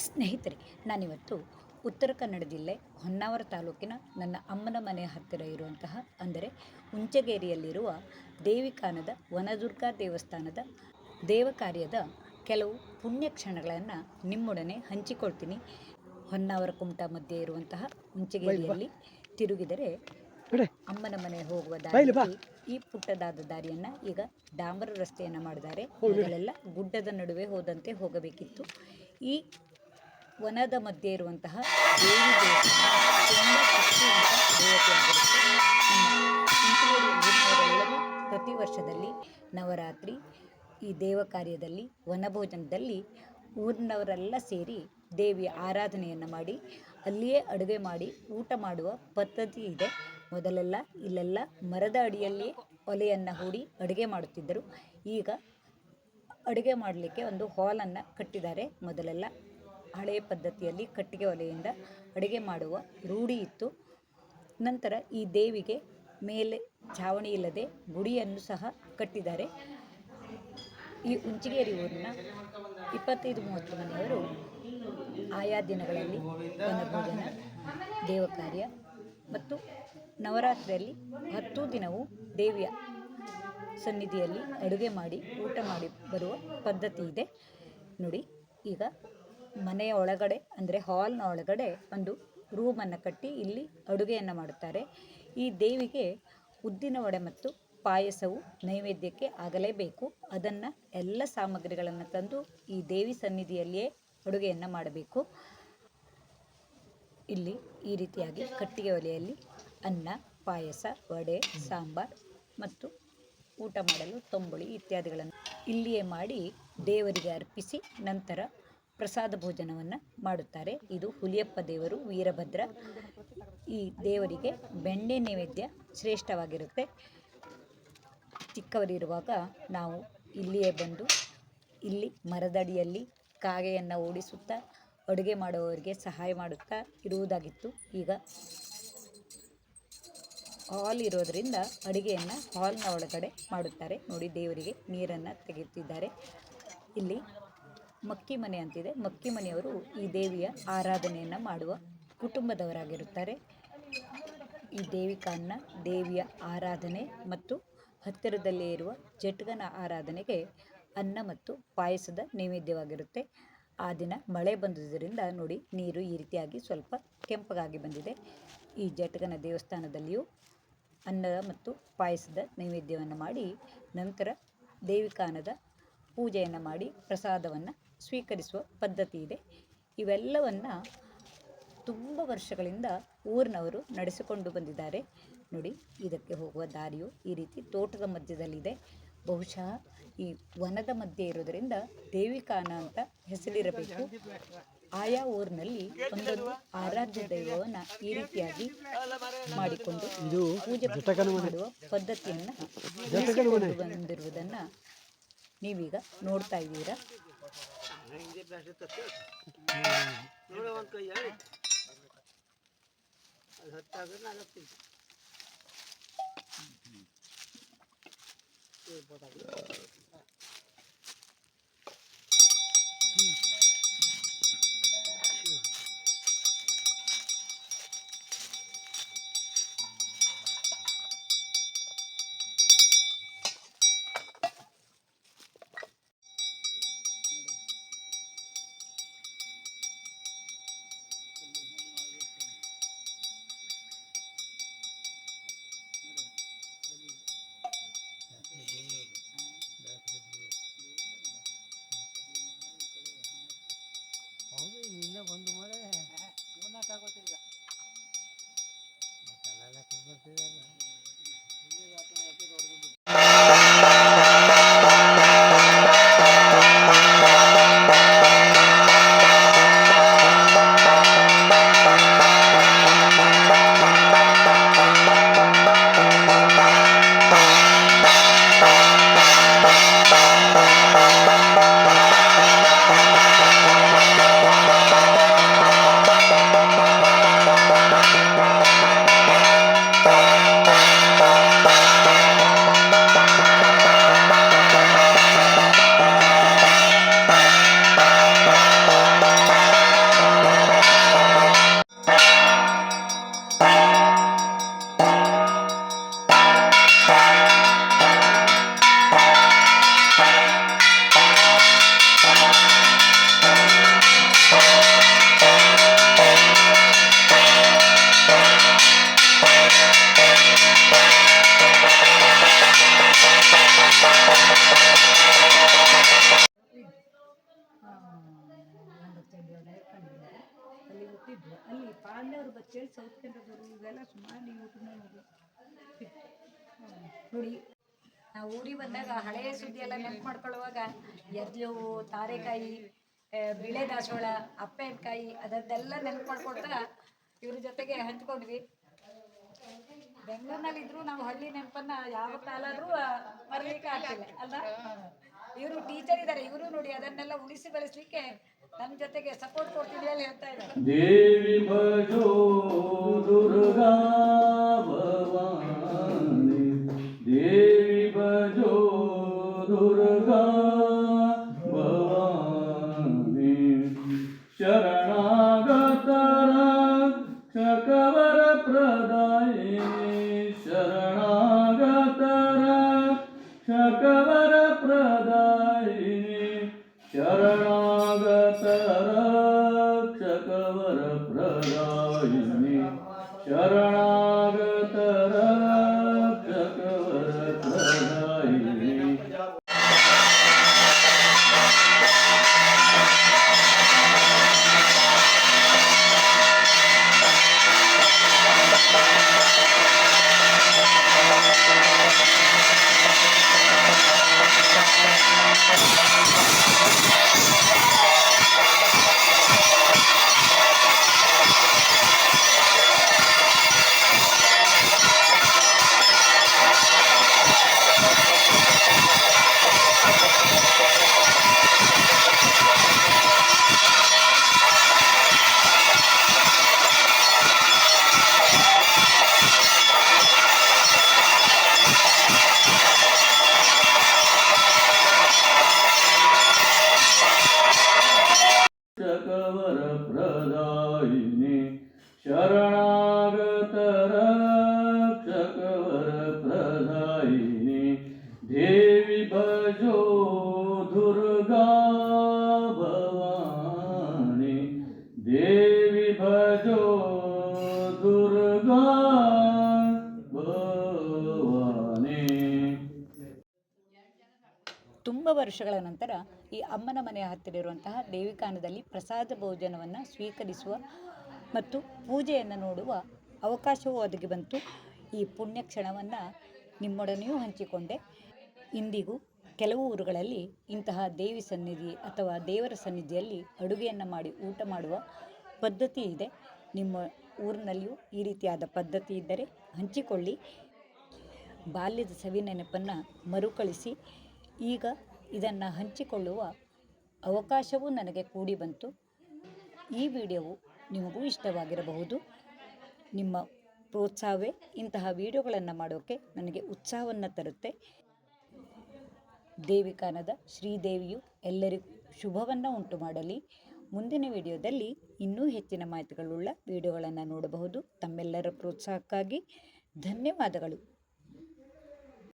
ಸ್ನೇಹಿತರೆ, ನಾನಿವತ್ತು ಉತ್ತರ ಕನ್ನಡ ಜಿಲ್ಲೆ ಹೊನ್ನಾವರ ತಾಲೂಕಿನ ನನ್ನ ಅಮ್ಮನ ಮನೆ ಹತ್ತಿರ ಇರುವಂತಹ ಅಂದರೆ ಉಂಚಗೇರಿಯಲ್ಲಿರುವ ದೇವಿಕಾನದ ವನದುರ್ಗಾ ದೇವಸ್ಥಾನದ ದೇವಕಾರ್ಯದ ಕೆಲವು ಪುಣ್ಯ ಕ್ಷಣಗಳನ್ನು ನಿಮ್ಮೊಡನೆ ಹಂಚಿಕೊಳ್ತೀನಿ. ಹೊನ್ನಾವರ ಕುಮಟಾ ಮಧ್ಯೆ ಇರುವಂತಹ ಉಂಚಗೇರಿಯಲ್ಲಿ ತಿರುಗಿದರೆ ಅಮ್ಮನ ಮನೆ ಹೋಗುವ ದಾರಿಯಲ್ಲಿ ಈ ಪುಟ್ಟದಾದ ದಾರಿಯನ್ನು ಈಗ ಡಾಂಬರು ರಸ್ತೆಯನ್ನು ಮಾಡಿದ್ದಾರೆ. ಮೊದಲೆಲ್ಲ ಗುಡ್ಡದ ನಡುವೆ ಹೋದಂತೆ ಹೋಗಬೇಕಿತ್ತು. ಈ ವನದ ಮಧ್ಯೆ ಇರುವಂತಹ ದೇವಿ ದೇವಸ್ಥಾನ ತುಂಬ ಶಕ್ತಿಯುತ ದೇವತೆಯಾಗಿರುತ್ತೆ. ಊರಿನವರೆಲ್ಲರೂ ಪ್ರತಿ ವರ್ಷದಲ್ಲಿ ನವರಾತ್ರಿ ಈ ದೇವ ಕಾರ್ಯದಲ್ಲಿ ವನಭೋಜನದಲ್ಲಿ ಊರಿನವರೆಲ್ಲ ಸೇರಿ ದೇವಿಯ ಆರಾಧನೆಯನ್ನು ಮಾಡಿ ಅಲ್ಲಿಯೇ ಅಡುಗೆ ಮಾಡಿ ಊಟ ಮಾಡುವ ಪದ್ಧತಿ ಇದೆ. ಮೊದಲೆಲ್ಲ ಇಲ್ಲೆಲ್ಲ ಮರದ ಅಡಿಯಲ್ಲಿ ಒಲೆಯನ್ನು ಹೂಡಿ ಅಡುಗೆ ಮಾಡುತ್ತಿದ್ದರು. ಈಗ ಅಡುಗೆ ಮಾಡಲಿಕ್ಕೆ ಒಂದು ಹಾಲನ್ನು ಕಟ್ಟಿದ್ದಾರೆ. ಮೊದಲೆಲ್ಲ ಹಳೆಯ ಪದ್ಧತಿಯಲ್ಲಿ ಕಟ್ಟಿಗೆ ಒಲೆಯಿಂದ ಅಡುಗೆ ಮಾಡುವ ರೂಢಿ ಇತ್ತು. ನಂತರ ಈ ದೇವಿಗೆ ಮೇಲೆ ಛಾವಣಿ ಇಲ್ಲದೆ ಗುಡಿಯನ್ನು ಸಹ ಕಟ್ಟಿದ್ದಾರೆ. ಈ ಉಂಚಗೇರಿ ಊರಿನ 25-30 ಮನೆಯವರು ಆಯಾ ದಿನಗಳಲ್ಲಿ ವನಭೋಜನ, ದೇವಕಾರ್ಯ ಮತ್ತು ನವರಾತ್ರಿಯಲ್ಲಿ 10 ದಿನವೂ ದೇವಿಯ ಸನ್ನಿಧಿಯಲ್ಲಿ ಅಡುಗೆ ಮಾಡಿ ಊಟ ಮಾಡಿ ಬರುವ ಪದ್ಧತಿ ಇದೆ. ನೋಡಿ, ಈಗ ಮನೆಯ ಒಳಗಡೆ ಅಂದರೆ ಹಾಲ್ನ ಒಳಗಡೆ ಒಂದು ರೂಮನ್ನು ಕಟ್ಟಿ ಇಲ್ಲಿ ಅಡುಗೆಯನ್ನು ಮಾಡುತ್ತಾರೆ. ಈ ದೇವಿಗೆ ಉದ್ದಿನ ವಡೆ ಮತ್ತು ಪಾಯಸವು ನೈವೇದ್ಯಕ್ಕೆ ಆಗಲೇಬೇಕು. ಅದನ್ನು ಎಲ್ಲ ಸಾಮಗ್ರಿಗಳನ್ನು ತಂದು ಈ ದೇವಿ ಸನ್ನಿಧಿಯಲ್ಲಿಯೇ ಅಡುಗೆಯನ್ನು ಮಾಡಬೇಕು. ಇಲ್ಲಿ ಈ ರೀತಿಯಾಗಿ ಕಟ್ಟಿಗೆ ಒಲೆಯಲ್ಲಿ ಅನ್ನ, ಪಾಯಸ, ವಡೆ, ಸಾಂಬಾರ್ ಮತ್ತು ಊಟ ಮಾಡಲು ತಂಬುಳಿ ಇತ್ಯಾದಿಗಳನ್ನು ಇಲ್ಲಿಯೇ ಮಾಡಿ ದೇವರಿಗೆ ಅರ್ಪಿಸಿ ನಂತರ ಪ್ರಸಾದ ಭೋಜನವನ್ನು ಮಾಡುತ್ತಾರೆ. ಇದು ಹುಲಿಯಪ್ಪ ದೇವರು, ವೀರಭದ್ರ. ಈ ದೇವರಿಗೆ ಬೆಣ್ಣೆ ನೈವೇದ್ಯ ಶ್ರೇಷ್ಠವಾಗಿರುತ್ತೆ. ಚಿಕ್ಕವರಿರುವಾಗ ನಾವು ಇಲ್ಲಿಯೇ ಬಂದು ಇಲ್ಲಿ ಮರದಡಿಯಲ್ಲಿ ಕಾಗೆಯನ್ನು ಓಡಿಸುತ್ತಾ ಅಡುಗೆ ಮಾಡುವವರಿಗೆ ಸಹಾಯ ಮಾಡುತ್ತಾ ಇರುವುದಾಗಿತ್ತು. ಈಗ ಹಾಲ್ ಇರೋದರಿಂದ ಅಡುಗೆಯನ್ನು ಹಾಲ್ನ ಒಳಗಡೆ ಮಾಡುತ್ತಾರೆ. ನೋಡಿ, ದೇವರಿಗೆ ನೀರನ್ನು ತೆಗೆಯುತ್ತಿದ್ದಾರೆ. ಇಲ್ಲಿ ಮಕ್ಕಿ ಮನೆ ಅಂತಿದೆ. ಮಕ್ಕಿ ಮನೆಯವರು ಈ ದೇವಿಯ ಆರಾಧನೆಯನ್ನು ಮಾಡುವ ಕುಟುಂಬದವರಾಗಿರುತ್ತಾರೆ. ಈ ದೇವಿಕಾನ್ನ ದೇವಿಯ ಆರಾಧನೆ ಮತ್ತು ಹತ್ತಿರದಲ್ಲೇ ಇರುವ ಜಟ್ಗನ ಆರಾಧನೆಗೆ ಅನ್ನ ಮತ್ತು ಪಾಯಸದ ನೈವೇದ್ಯವಾಗಿರುತ್ತೆ. ಆ ದಿನ ಮಳೆ ಬಂದುದರಿಂದ ನೋಡಿ, ನೀರು ಈ ರೀತಿಯಾಗಿ ಸ್ವಲ್ಪ ಕೆಂಪಗಾಗಿ ಬಂದಿದೆ. ಈ ಜಟ್ಗನ ದೇವಸ್ಥಾನದಲ್ಲಿಯೂ ಅನ್ನದ ಮತ್ತು ಪಾಯಸದ ನೈವೇದ್ಯವನ್ನು ಮಾಡಿ ನಂತರ ದೇವಿಕಾನದ ಪೂಜೆಯನ್ನು ಮಾಡಿ ಪ್ರಸಾದವನ್ನು ಸ್ವೀಕರಿಸುವ ಪದ್ಧತಿ ಇದೆ. ಇವೆಲ್ಲವನ್ನು ತುಂಬ ವರ್ಷಗಳಿಂದ ಊರಿನವರು ನಡೆಸಿಕೊಂಡು ಬಂದಿದ್ದಾರೆ. ನೋಡಿ, ಇದಕ್ಕೆ ಹೋಗುವ ದಾರಿಯು ಈ ರೀತಿ ತೋಟದ ಮಧ್ಯದಲ್ಲಿದೆ. ಬಹುಶಃ ಈ ವನದ ಮಧ್ಯೆ ಇರೋದರಿಂದ ದೇವಿಕಾನ ಅಂತ ಹೆಸರಿರಬೇಕು. ಆಯಾ ಊರಿನಲ್ಲಿ ಒಂದೊಂದು ಆರಾಧ್ಯ ದೈವವನ್ನು ಈ ರೀತಿಯಾಗಿ ಮಾಡಿಕೊಂಡು ಪೂಜೆ ಮಾಡುವ ಪದ್ಧತಿಯನ್ನು ಬಂದಿರುವುದನ್ನು ನೀವೀಗ ನೋಡ್ತಾ ಇದ್ದೀರಾ. ಕಾಂಡವರು ಬಚ್ಚೇಳಿ ಸೌತ್ ಕೆನಡದವರು ಇವೆಲ್ಲ ಸುಮಾರು ನೀವು ಯೂಟ್ಯೂಬ್ನ ನೋಡಿ. ನಾವು ಊರಿಗೆ ಬಂದಾಗ ಹಳೆಯ ಸುದ್ದಿ ಎಲ್ಲ ನೆನಪು ಮಾಡ್ಕೊಳ್ಳುವಾಗ ಎರ್ಲು ತಾರೆಕಾಯಿ ಬಿಳೆ ದಾಸವಾಳ ಅಪ್ಪೆನಕಾಯಿ ಅದನ್ನೆಲ್ಲ ನೆನಪು ಮಾಡ್ಕೊಳ್ತಾ ಇವ್ರ ಜೊತೆಗೆ ಹಂಚ್ಕೊಂಡ್ವಿ. ಬೆಂಗಳೂರಿನಲ್ಲಿ ಇದ್ರು ನಾವು ಹಳ್ಳಿ ನೆನಪನ್ನ ಯಾವ ಕಾಲಾದ್ರೂ ಮರಲಿಕ್ಕೆ ಆಗ್ತಿಲ್ಲ ಅಲ್ಲ. ಇವರು ಟೀಚರ್ ಇದ್ದಾರೆ, ಇವರು ನೋಡಿ ಅದನ್ನೆಲ್ಲ ಉಳಿಸಿ ಬೆಳೆಸಲಿಕ್ಕೆ ನಮ್ಮ ಜೊತೆಗೆ ಸಪೋರ್ಟ್ ಕೊಡ್ತಿದ್ವಿ ಅಂತ ಹೇಳ್ತಾ ಇದ್ದಾರೆ. ದೇವಿ ಭಜೋ ದುರ್ಗಾ ಭವಾನಿ, ದೇವಿ ಭಜೋ ದುರ್ಗಾ ಭವಾನಿ, ಶರಣಾಗತರ ಚಕವರ ಪ್ರದಾಯಿನಿ, ಶರಣಾಗತರ ಚಕವರ ಪ್ರದಾಯಿನಿ, ಶರಣಾಗತರ ಚಕವರ ಪ್ರದಾಯಿನಿ, ಶರಣಾಗತರ ಚಕವರ ಪ್ರದಾಯಿನಿ. ಚಕವರ ಪ್ರದಾಯಿನಿ, ಶರಣಾಗತರ ಚಕವರ ಪ್ರದಾಯಿನಿ, ದೇವಿ ಭಜೋ ದುರ್ಗಾ ಭವಾನಿ, ದೇವಿ ಭಜೋ ದುರ್ಗಾ ಭವಾನಿ. ತುಂಬ ವರ್ಷಗಳ ನಂತರ ಈ ಅಮ್ಮನ ಮನೆಯ ಹತ್ತಿರ ಇರುವಂತಹ ದೇವಿಕಾನದಲ್ಲಿ ಪ್ರಸಾದ ಭೋಜನವನ್ನು ಸ್ವೀಕರಿಸುವ ಮತ್ತು ಪೂಜೆಯನ್ನು ನೋಡುವ ಅವಕಾಶವೂ ಒದಗಿ ಬಂತು. ಈ ಪುಣ್ಯ ಕ್ಷಣವನ್ನು ನಿಮ್ಮೊಡನೆಯೂ ಹಂಚಿಕೊಂಡೆ. ಇಂದಿಗೂ ಕೆಲವು ಊರುಗಳಲ್ಲಿ ಇಂತಹ ದೇವಿ ಸನ್ನಿಧಿ ಅಥವಾ ದೇವರ ಸನ್ನಿಧಿಯಲ್ಲಿ ಅಡುಗೆಯನ್ನು ಮಾಡಿ ಊಟ ಮಾಡುವ ಪದ್ಧತಿ ಇದೆ. ನಿಮ್ಮ ಊರಿನಲ್ಲಿಯೂ ಈ ರೀತಿಯಾದ ಪದ್ಧತಿ ಇದ್ದರೆ ಹಂಚಿಕೊಳ್ಳಿ. ಬಾಲ್ಯದ ಸವಿ ನೆನಪನ್ನು ಮರುಕಳಿಸಿ ಈಗ ಇದನ್ನು ಹಂಚಿಕೊಳ್ಳುವ ಅವಕಾಶವೂ ನನಗೆ ಕೂಡಿ ಬಂತು. ಈ ವಿಡಿಯೋವು ನಿಮಗೂ ಇಷ್ಟವಾಗಿರಬಹುದು. ನಿಮ್ಮ ಪ್ರೋತ್ಸಾಹವೇ ಇಂತಹ ವಿಡಿಯೋಗಳನ್ನು ಮಾಡೋಕ್ಕೆ ನನಗೆ ಉತ್ಸಾಹವನ್ನು ತರುತ್ತೆ. ದೇವಿಕಾನದ ಶ್ರೀದೇವಿಯು ಎಲ್ಲರಿಗೂ ಶುಭವನ್ನು ಉಂಟು ಮಾಡಲಿ. ಮುಂದಿನ ವಿಡಿಯೋದಲ್ಲಿ ಇನ್ನೂ ಹೆಚ್ಚಿನ ಮಾಹಿತಿಗಳುಳ್ಳ ವಿಡಿಯೋಗಳನ್ನು ನೋಡಬಹುದು. ತಮ್ಮೆಲ್ಲರ ಪ್ರೋತ್ಸಾಹಕ್ಕಾಗಿ ಧನ್ಯವಾದಗಳು.